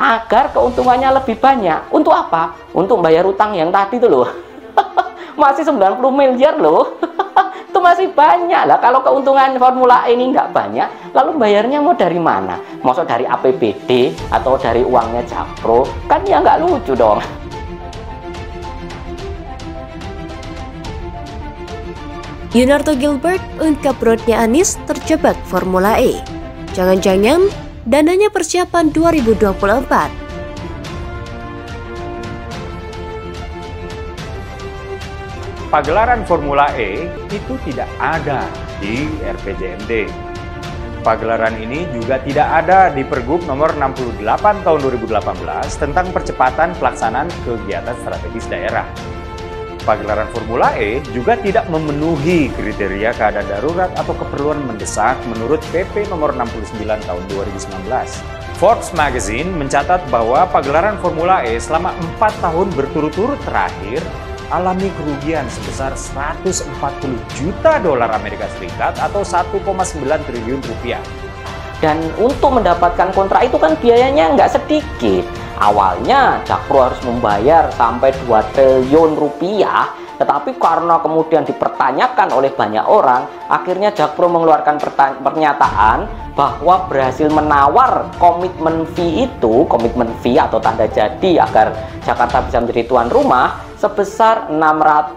agar keuntungannya lebih banyak. Untuk apa? Untuk bayar utang yang tadi itu loh. Masih 90 miliar loh. Itu masih banyak lah. Kalau keuntungan Formula E ini nggak banyak, lalu bayarnya mau dari mana? Maksud dari APBD atau dari uangnya Jakpro? Kan ya nggak lucu dong. Yunarto Gilbert ungkap perutnya Anies terjebak Formula E. Jangan-jangan dananya persiapan 2024. Pagelaran Formula E itu tidak ada di RPJMD. Pagelaran ini juga tidak ada di Pergub nomor 68 tahun 2018 tentang percepatan pelaksanaan kegiatan strategis daerah. Pagelaran Formula E juga tidak memenuhi kriteria keadaan darurat atau keperluan mendesak menurut PP nomor 69 tahun 2019. Forbes Magazine mencatat bahwa pagelaran Formula E selama 4 tahun berturut-turut terakhir alami kerugian sebesar 140 juta dolar Amerika Serikat atau 1,9 triliun rupiah. Dan untuk mendapatkan kontrak itu kan biayanya nggak sedikit. Awalnya Jakpro harus membayar sampai 2 triliun rupiah, tetapi karena kemudian dipertanyakan oleh banyak orang, akhirnya Jakpro mengeluarkan pernyataan bahwa berhasil menawar komitmen fee atau tanda jadi agar Jakarta bisa menjadi tuan rumah sebesar 653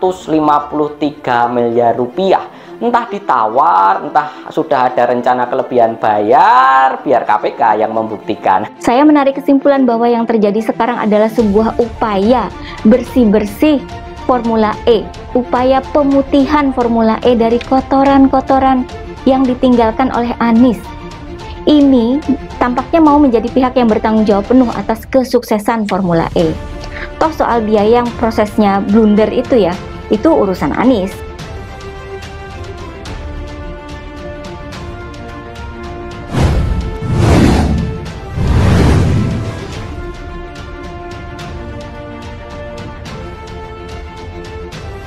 miliar rupiah. Entah ditawar, entah sudah ada rencana kelebihan bayar, biar KPK yang membuktikan. Saya menarik kesimpulan bahwa yang terjadi sekarang adalah sebuah upaya bersih-bersih Formula E, upaya pemutihan Formula E dari kotoran-kotoran yang ditinggalkan oleh Anies. Ini tampaknya mau menjadi pihak yang bertanggung jawab penuh atas kesuksesan Formula E. Toh soal biaya yang prosesnya blunder itu ya, itu urusan Anies.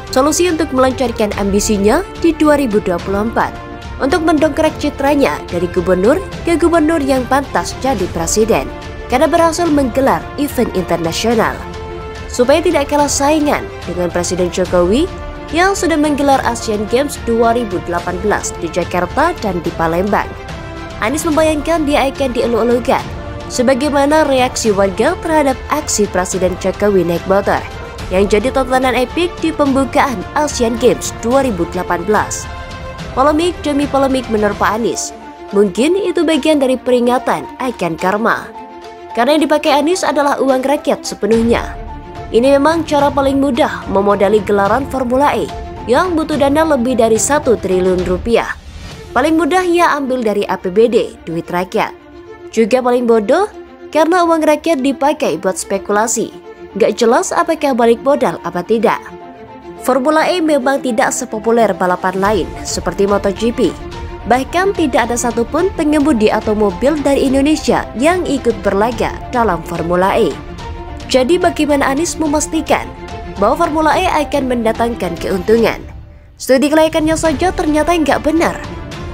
Solusi untuk melancarkan ambisinya di 2024 untuk mendongkrak citranya dari gubernur ke gubernur yang pantas jadi presiden karena berhasil menggelar event internasional. Supaya tidak kalah saingan dengan Presiden Jokowi yang sudah menggelar Asian Games 2018 di Jakarta dan di Palembang. Anies membayangkan dia akan dielu-elukan sebagaimana reaksi warga terhadap aksi Presiden Jokowi naik motor yang jadi tontonan epik di pembukaan Asian Games 2018. Polemik demi polemik menerpa Anies. Mungkin itu bagian dari peringatan akan karma. Karena yang dipakai Anies adalah uang rakyat sepenuhnya. Ini memang cara paling mudah memodali gelaran Formula E yang butuh dana lebih dari 1 triliun rupiah. Paling mudah ia ambil dari APBD, duit rakyat. Juga paling bodoh karena uang rakyat dipakai buat spekulasi. Gak jelas apakah balik modal apa tidak. Formula E memang tidak sepopuler balapan lain seperti MotoGP. Bahkan tidak ada satupun pengemudi atau mobil dari Indonesia yang ikut berlaga dalam Formula E. Jadi bagaimana Anies memastikan bahwa Formula E akan mendatangkan keuntungan? Studi kelayakannya saja ternyata nggak benar.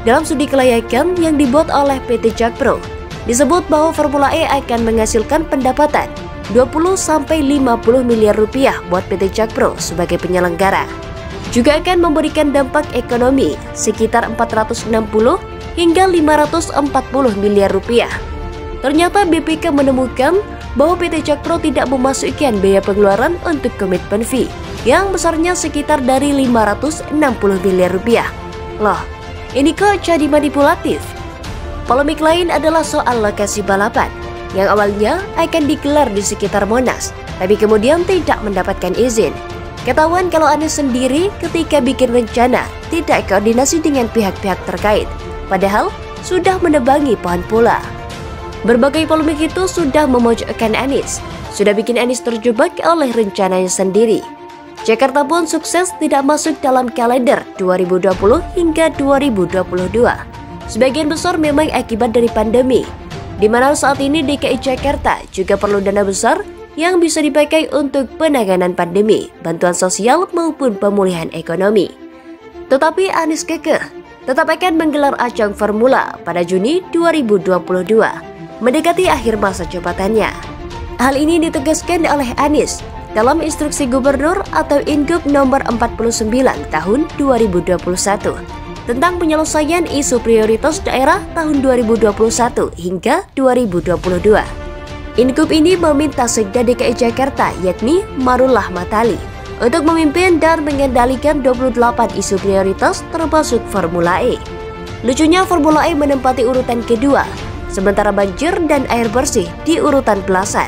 Dalam studi kelayakan yang dibuat oleh PT Jakpro, disebut bahwa Formula E akan menghasilkan pendapatan 20-50 miliar rupiah buat PT Jakpro sebagai penyelenggara. Juga akan memberikan dampak ekonomi sekitar 460 hingga 540 miliar rupiah. Ternyata BPK menemukan bahwa PT Jakpro tidak memasukkan biaya pengeluaran untuk komitmen fee yang besarnya sekitar dari 560 miliar rupiah. Loh, ini kok jadi manipulatif? Polemik lain adalah soal lokasi balapan yang awalnya akan digelar di sekitar Monas, tapi kemudian tidak mendapatkan izin. Ketahuan kalau Anies sendiri ketika bikin rencana tidak koordinasi dengan pihak-pihak terkait, padahal sudah menebangi pohon pula. Berbagai polemik itu sudah memojokkan Anies, sudah bikin Anies terjebak oleh rencananya sendiri. Jakarta pun sukses tidak masuk dalam kalender 2020 hingga 2022. Sebagian besar memang akibat dari pandemi, di mana saat ini DKI Jakarta juga perlu dana besar yang bisa dipakai untuk penanganan pandemi, bantuan sosial maupun pemulihan ekonomi. Tetapi Anies kekeh tetap akan menggelar ajang Formula pada Juni 2022, mendekati akhir masa jabatannya. Hal ini ditegaskan oleh Anies dalam Instruksi Gubernur atau Ingup nomor 49 tahun 2021 tentang penyelesaian isu prioritas daerah tahun 2021 hingga 2022. Ingup ini meminta Sekda DKI Jakarta yakni Marullah Matali untuk memimpin dan mengendalikan 28 isu prioritas termasuk Formula E. Lucunya Formula E menempati urutan kedua, sementara banjir dan air bersih di urutan belasan.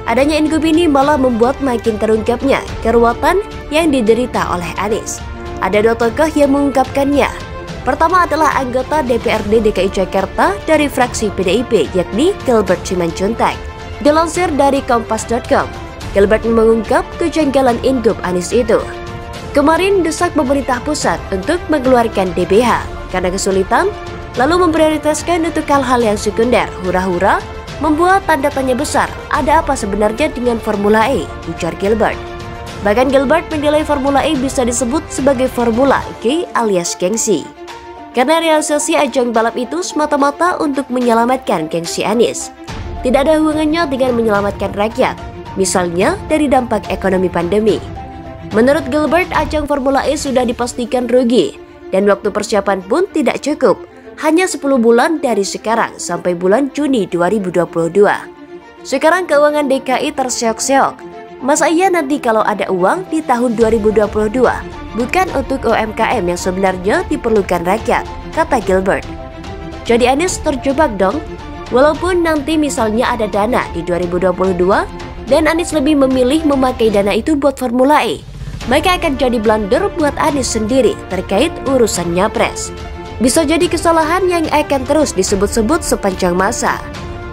Adanya Ingup ini malah membuat makin terungkapnya keruwetan yang diderita oleh Anies. Ada dua tokoh yang mengungkapkannya. Pertama adalah anggota DPRD DKI Jakarta dari fraksi PDIP yakni Gilbert Simanjuntak. Dilansir dari Kompas.com, Gilbert mengungkap kejanggalan Ingup Anies itu. Kemarin desak pemerintah pusat untuk mengeluarkan DBH karena kesulitan, lalu memprioritaskan untuk hal-hal yang sekunder, hura-hura, membuat tanda tanya besar, ada apa sebenarnya dengan Formula E, ujar Gilbert. Bahkan Gilbert menilai Formula E bisa disebut sebagai Formula G alias gengsi. Karena realisasi ajang balap itu semata-mata untuk menyelamatkan gengsi Anies. Tidak ada hubungannya dengan menyelamatkan rakyat, misalnya dari dampak ekonomi pandemi. Menurut Gilbert, ajang Formula E sudah dipastikan rugi, dan waktu persiapan pun tidak cukup. Hanya 10 bulan dari sekarang sampai bulan Juni 2022. Sekarang keuangan DKI terseok-seok. Masa iya nanti kalau ada uang di tahun 2022, bukan untuk UMKM yang sebenarnya diperlukan rakyat, kata Gilbert. Jadi Anies terjebak dong. Walaupun nanti misalnya ada dana di 2022, dan Anies lebih memilih memakai dana itu buat Formula E, maka akan jadi blunder buat Anies sendiri terkait urusan Nyapres. Bisa jadi kesalahan yang akan terus disebut-sebut sepanjang masa.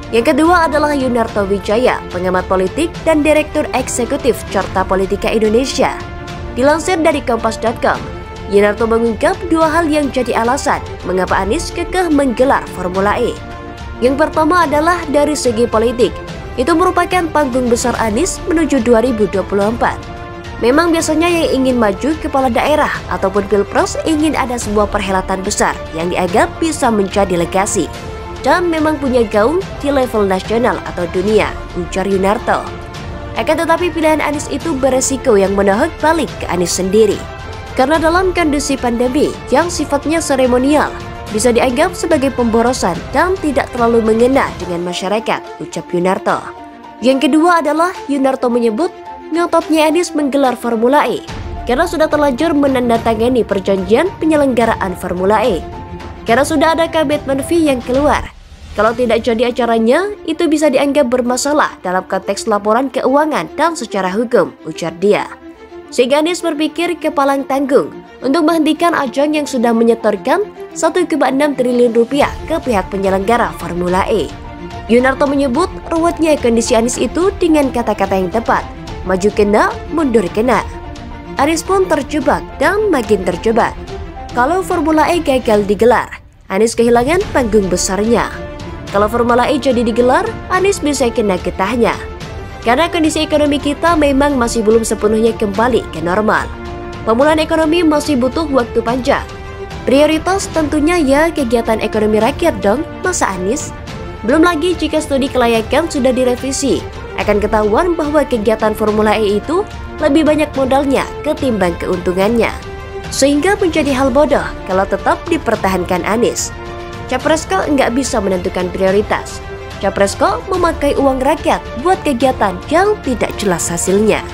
Yang kedua adalah Yunarto Wijaya, pengamat politik dan Direktur Eksekutif Carta Politika Indonesia. Dilansir dari Kompas.com, Yunarto mengungkap dua hal yang jadi alasan mengapa Anies kekeh menggelar Formula E. Yang pertama adalah dari segi politik, itu merupakan panggung besar Anies menuju 2024. Memang biasanya yang ingin maju kepala daerah ataupun pilpres ingin ada sebuah perhelatan besar yang dianggap bisa menjadi legasi dan memang punya gaung di level nasional atau dunia, ujar Yunarto. Akan tetapi pilihan Anies itu beresiko yang menahan balik ke Anies sendiri. Karena dalam kondisi pandemi yang sifatnya seremonial, bisa dianggap sebagai pemborosan dan tidak terlalu mengena dengan masyarakat, ucap Yunarto. Yang kedua adalah Yunarto menyebut ngototnya Anies menggelar Formula E karena sudah terlanjur menandatangani perjanjian penyelenggaraan Formula E. Karena sudah ada komitmen fee yang keluar. Kalau tidak jadi acaranya, itu bisa dianggap bermasalah dalam konteks laporan keuangan dan secara hukum, ujar dia. Sehingga Anies berpikir kepalang tanggung untuk menghentikan ajang yang sudah menyetorkan 1,6 triliun rupiah ke pihak penyelenggara Formula E. Yunarto menyebut ruwetnya kondisi Anies itu dengan kata-kata yang tepat. Maju kena, mundur kena. Anies pun terjebak dan makin terjebak. Kalau Formula E gagal digelar, Anies kehilangan panggung besarnya. Kalau Formula E jadi digelar, Anies bisa kena getahnya. Karena kondisi ekonomi kita memang masih belum sepenuhnya kembali ke normal. Pemulihan ekonomi masih butuh waktu panjang. Prioritas tentunya ya kegiatan ekonomi rakyat dong, masa Anies? Belum lagi jika studi kelayakan sudah direvisi, akan ketahuan bahwa kegiatan Formula E itu lebih banyak modalnya ketimbang keuntungannya. Sehingga menjadi hal bodoh kalau tetap dipertahankan Anies. Capres kok nggak bisa menentukan prioritas. Capres kok memakai uang rakyat buat kegiatan yang tidak jelas hasilnya.